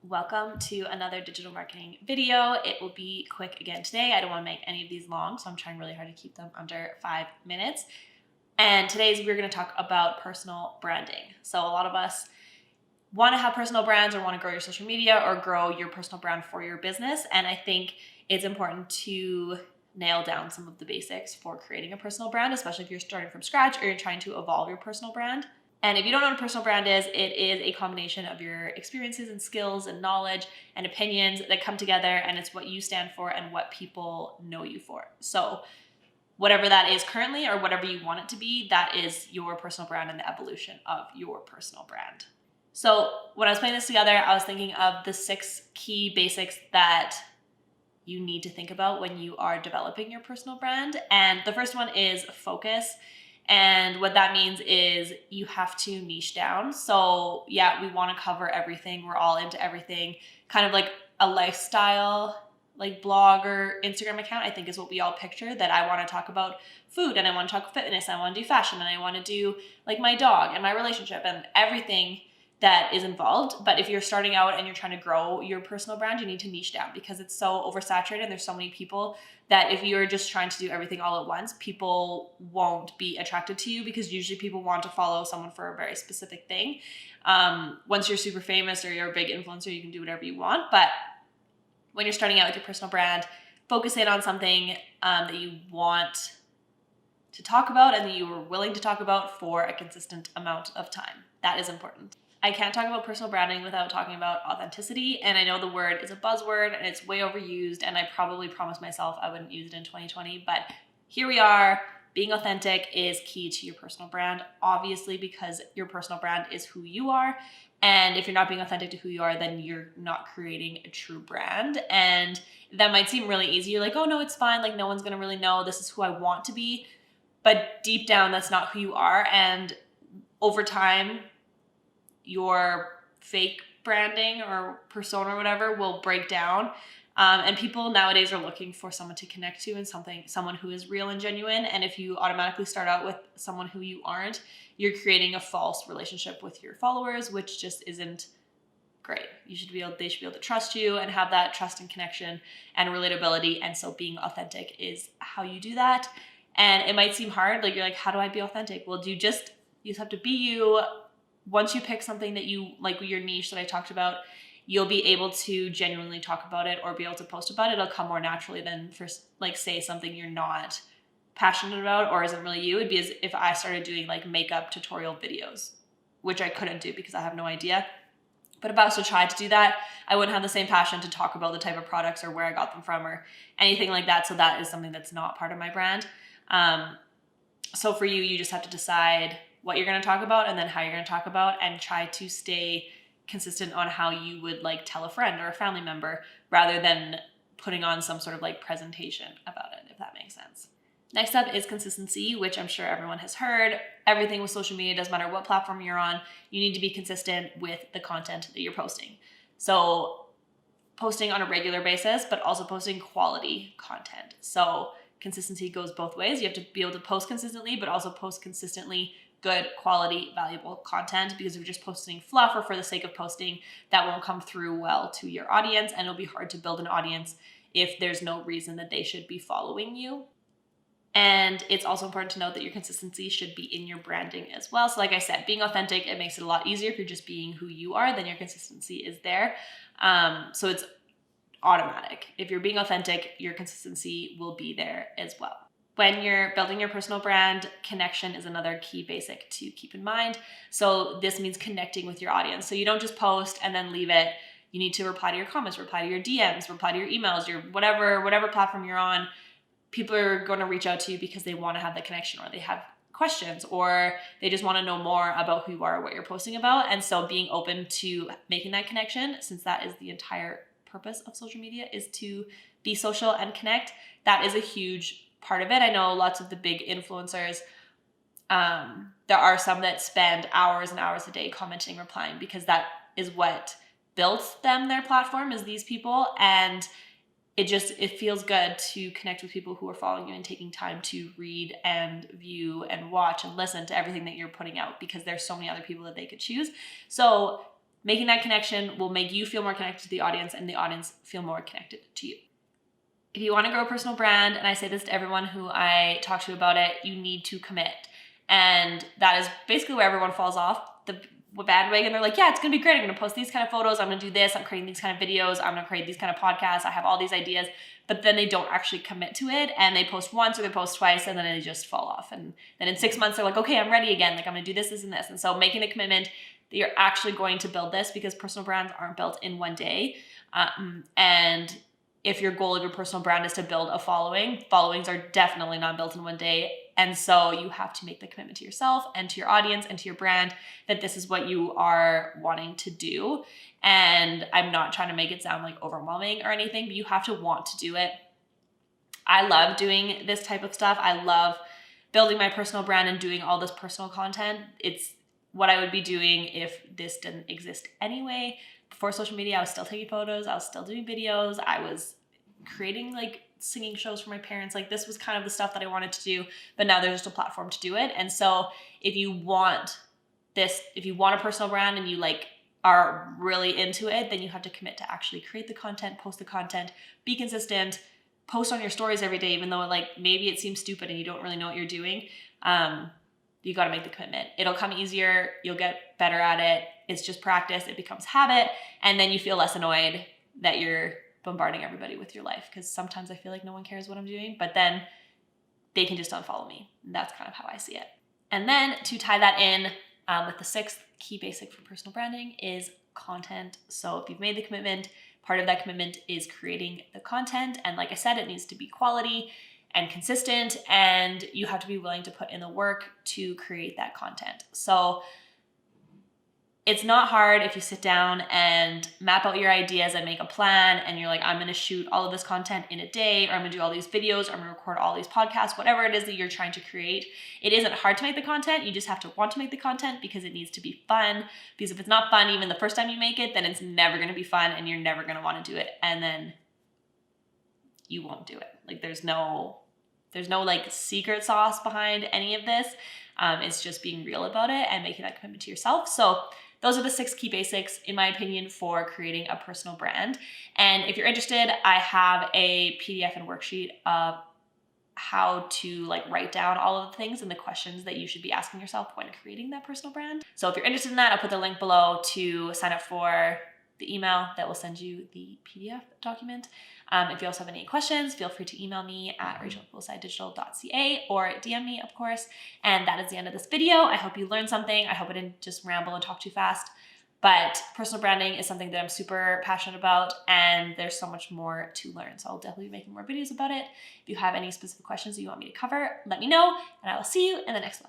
Welcome to another digital marketing video. It will be quick again today. I don't want to make any of these long, so I'm trying really hard to keep them under 5 minutes. And today's we're going to talk about personal branding. So a lot of us want to have personal brands or want to grow your social media or grow your personal brand for your business. And I think it's important to nail down some of the basics for creating a personal brand, especially if you're starting from scratch or you're trying to evolve your personal brand. And if you don't know what a personal brand is, it is a combination of your experiences and skills and knowledge and opinions that come together, and it's what you stand for and what people know you for. So whatever that is currently or whatever you want it to be, that is your personal brand and the evolution of your personal brand. So when I was putting this together, I was thinking of the 6 key basics that you need to think about when you are developing your personal brand. And the first one is focus. And what that means is you have to niche down. So yeah, we want to cover everything. We're all into everything. Kind of like a lifestyle, like blog or Instagram account, I think is what we all picture, that I want to talk about food and I want to talk fitness, I want to do fashion, and I want to do like my dog and my relationship and everything that is involved. But if you're starting out and you're trying to grow your personal brand, you need to niche down because it's so oversaturated and there's so many people that if you're just trying to do everything all at once, people won't be attracted to you because usually people want to follow someone for a very specific thing. Once you're super famous or you're a big influencer, you can do whatever you want. But when you're starting out with your personal brand, focus in on something that you want to talk about and that you are willing to talk about for a consistent amount of time. That is important. I can't talk about personal branding without talking about authenticity. And I know the word is a buzzword and it's way overused. And I probably promised myself I wouldn't use it in 2020, but here we are. Being authentic is key to your personal brand, obviously, because your personal brand is who you are. And if you're not being authentic to who you are, then you're not creating a true brand. And that might seem really easy. You're like, oh no, it's fine. Like no one's going to really know this is who I want to be. But deep down, that's not who you are. And over time, your fake branding or persona or whatever will break down. And people nowadays are looking for someone to connect to and someone who is real and genuine. And if you automatically start out with someone who you aren't, you're creating a false relationship with your followers, which just isn't great. They should be able to trust you and have that trust and connection and relatability. And so being authentic is how you do that. And it might seem hard. Like you're like, how do I be authentic? Well, you just have to be you. Once you pick something that you like, your niche that I talked about, you'll be able to genuinely talk about it or be able to post about it. It'll come more naturally than for like say something you're not passionate about or isn't really you. It'd be as if I started doing like makeup tutorial videos, which I couldn't do because I have no idea. But if I was to try to do that, I wouldn't have the same passion to talk about the type of products or where I got them from or anything like that. So that is something that's not part of my brand. So for you, you just have to decide what you're going to talk about and then how you're going to talk about and try to stay consistent on how you would like tell a friend or a family member rather than putting on some sort of like presentation about it, if that makes sense. Next up is consistency, which I'm sure everyone has heard. Everything with social media, doesn't matter what platform you're on, you need to be consistent with the content that you're posting. So posting on a regular basis, but also posting quality content. So consistency goes both ways. You have to be able to post consistently, but also post consistently good quality, valuable content, because if you're just posting fluff or for the sake of posting, that won't come through well to your audience. And it'll be hard to build an audience if there's no reason that they should be following you. And it's also important to note that your consistency should be in your branding as well. So like I said, being authentic, it makes it a lot easier. If you're just being who you are, then your consistency is there. So it's automatic. If you're being authentic, your consistency will be there as well. When you're building your personal brand, connection is another key basic to keep in mind. So this means connecting with your audience. So you don't just post and then leave it. You need to reply to your comments, reply to your DMs, reply to your emails, your whatever platform you're on. People are going to reach out to you because they want to have the connection or they have questions or they just want to know more about who you are, what you're posting about. And so being open to making that connection, since that is the entire purpose of social media, is to be social and connect. That is a huge part of it. I know lots of the big influencers, there are some that spend hours and hours a day commenting, replying, because that is what built them, their platform, is these people. And it feels good to connect with people who are following you and taking time to read and view and watch and listen to everything that you're putting out, because there's so many other people that they could choose. So Making that connection will make you feel more connected to the audience and the audience feel more connected to you. If you want to grow a personal brand, and I say this to everyone who I talk to about it, you need to commit. And that is basically where everyone falls off the bandwagon. They're like, yeah, it's going to be great. I'm going to post these kind of photos. I'm going to do this. I'm creating these kind of videos. I'm going to create these kind of podcasts. I have all these ideas, but then they don't actually commit to it. And they post once or they post twice and then they just fall off. And then in 6 months, they're like, okay, I'm ready again. Like I'm going to do this, this, and this. And so making the commitment that you're actually going to build this, because personal brands aren't built in one day. And if your goal of your personal brand is to build a following, followings are definitely not built in one day. And so you have to make the commitment to yourself and to your audience and to your brand that this is what you are wanting to do. And I'm not trying to make it sound like overwhelming or anything, but you have to want to do it. I love doing this type of stuff. I love building my personal brand and doing all this personal content. It's what I would be doing if this didn't exist anyway. Before social media, I was still taking photos. I was still doing videos. I was creating like singing shows for my parents. Like this was kind of the stuff that I wanted to do, but now there's just a platform to do it. And so if you want this, if you want a personal brand and you like are really into it, then you have to commit to actually create the content, post the content, be consistent, post on your stories every day, even though like maybe it seems stupid and you don't really know what you're doing. You got to make the commitment. It'll come easier. You'll get better at it. It's just practice. It becomes habit. And then you feel less annoyed that you're bombarding everybody with your life. Because sometimes I feel like no one cares what I'm doing, but then they can just unfollow me. And that's kind of how I see it. And then to tie that in with the sixth key basic for personal branding is content. So if you've made the commitment, part of that commitment is creating the content. And like I said, it needs to be quality and consistent, and you have to be willing to put in the work to create that content. So it's not hard if you sit down and map out your ideas and make a plan and you're like, I'm going to shoot all of this content in a day, or I'm going to do all these videos, or I'm going to record all these podcasts, whatever it is that you're trying to create. It isn't hard to make the content. You just have to want to make the content because it needs to be fun. Because if it's not fun, even the first time you make it, then it's never going to be fun and you're never going to want to do it. And then you won't do it. Like there's no like secret sauce behind any of this. It's just being real about it and making that commitment to yourself. So those are the 6 key basics, in my opinion, for creating a personal brand. And if you're interested, I have a PDF and worksheet of how to like write down all of the things and the questions that you should be asking yourself when creating that personal brand. So if you're interested in that, I'll put the link below to sign up for the email that will send you the PDF document. If you also have any questions, feel free to email me at rachel@poolsidedigital.ca or DM me, of course. And that is the end of this video. I hope you learned something. I hope I didn't just ramble and talk too fast. But personal branding is something that I'm super passionate about, and there's so much more to learn. So I'll definitely be making more videos about it. If you have any specific questions that you want me to cover, let me know, and I will see you in the next one.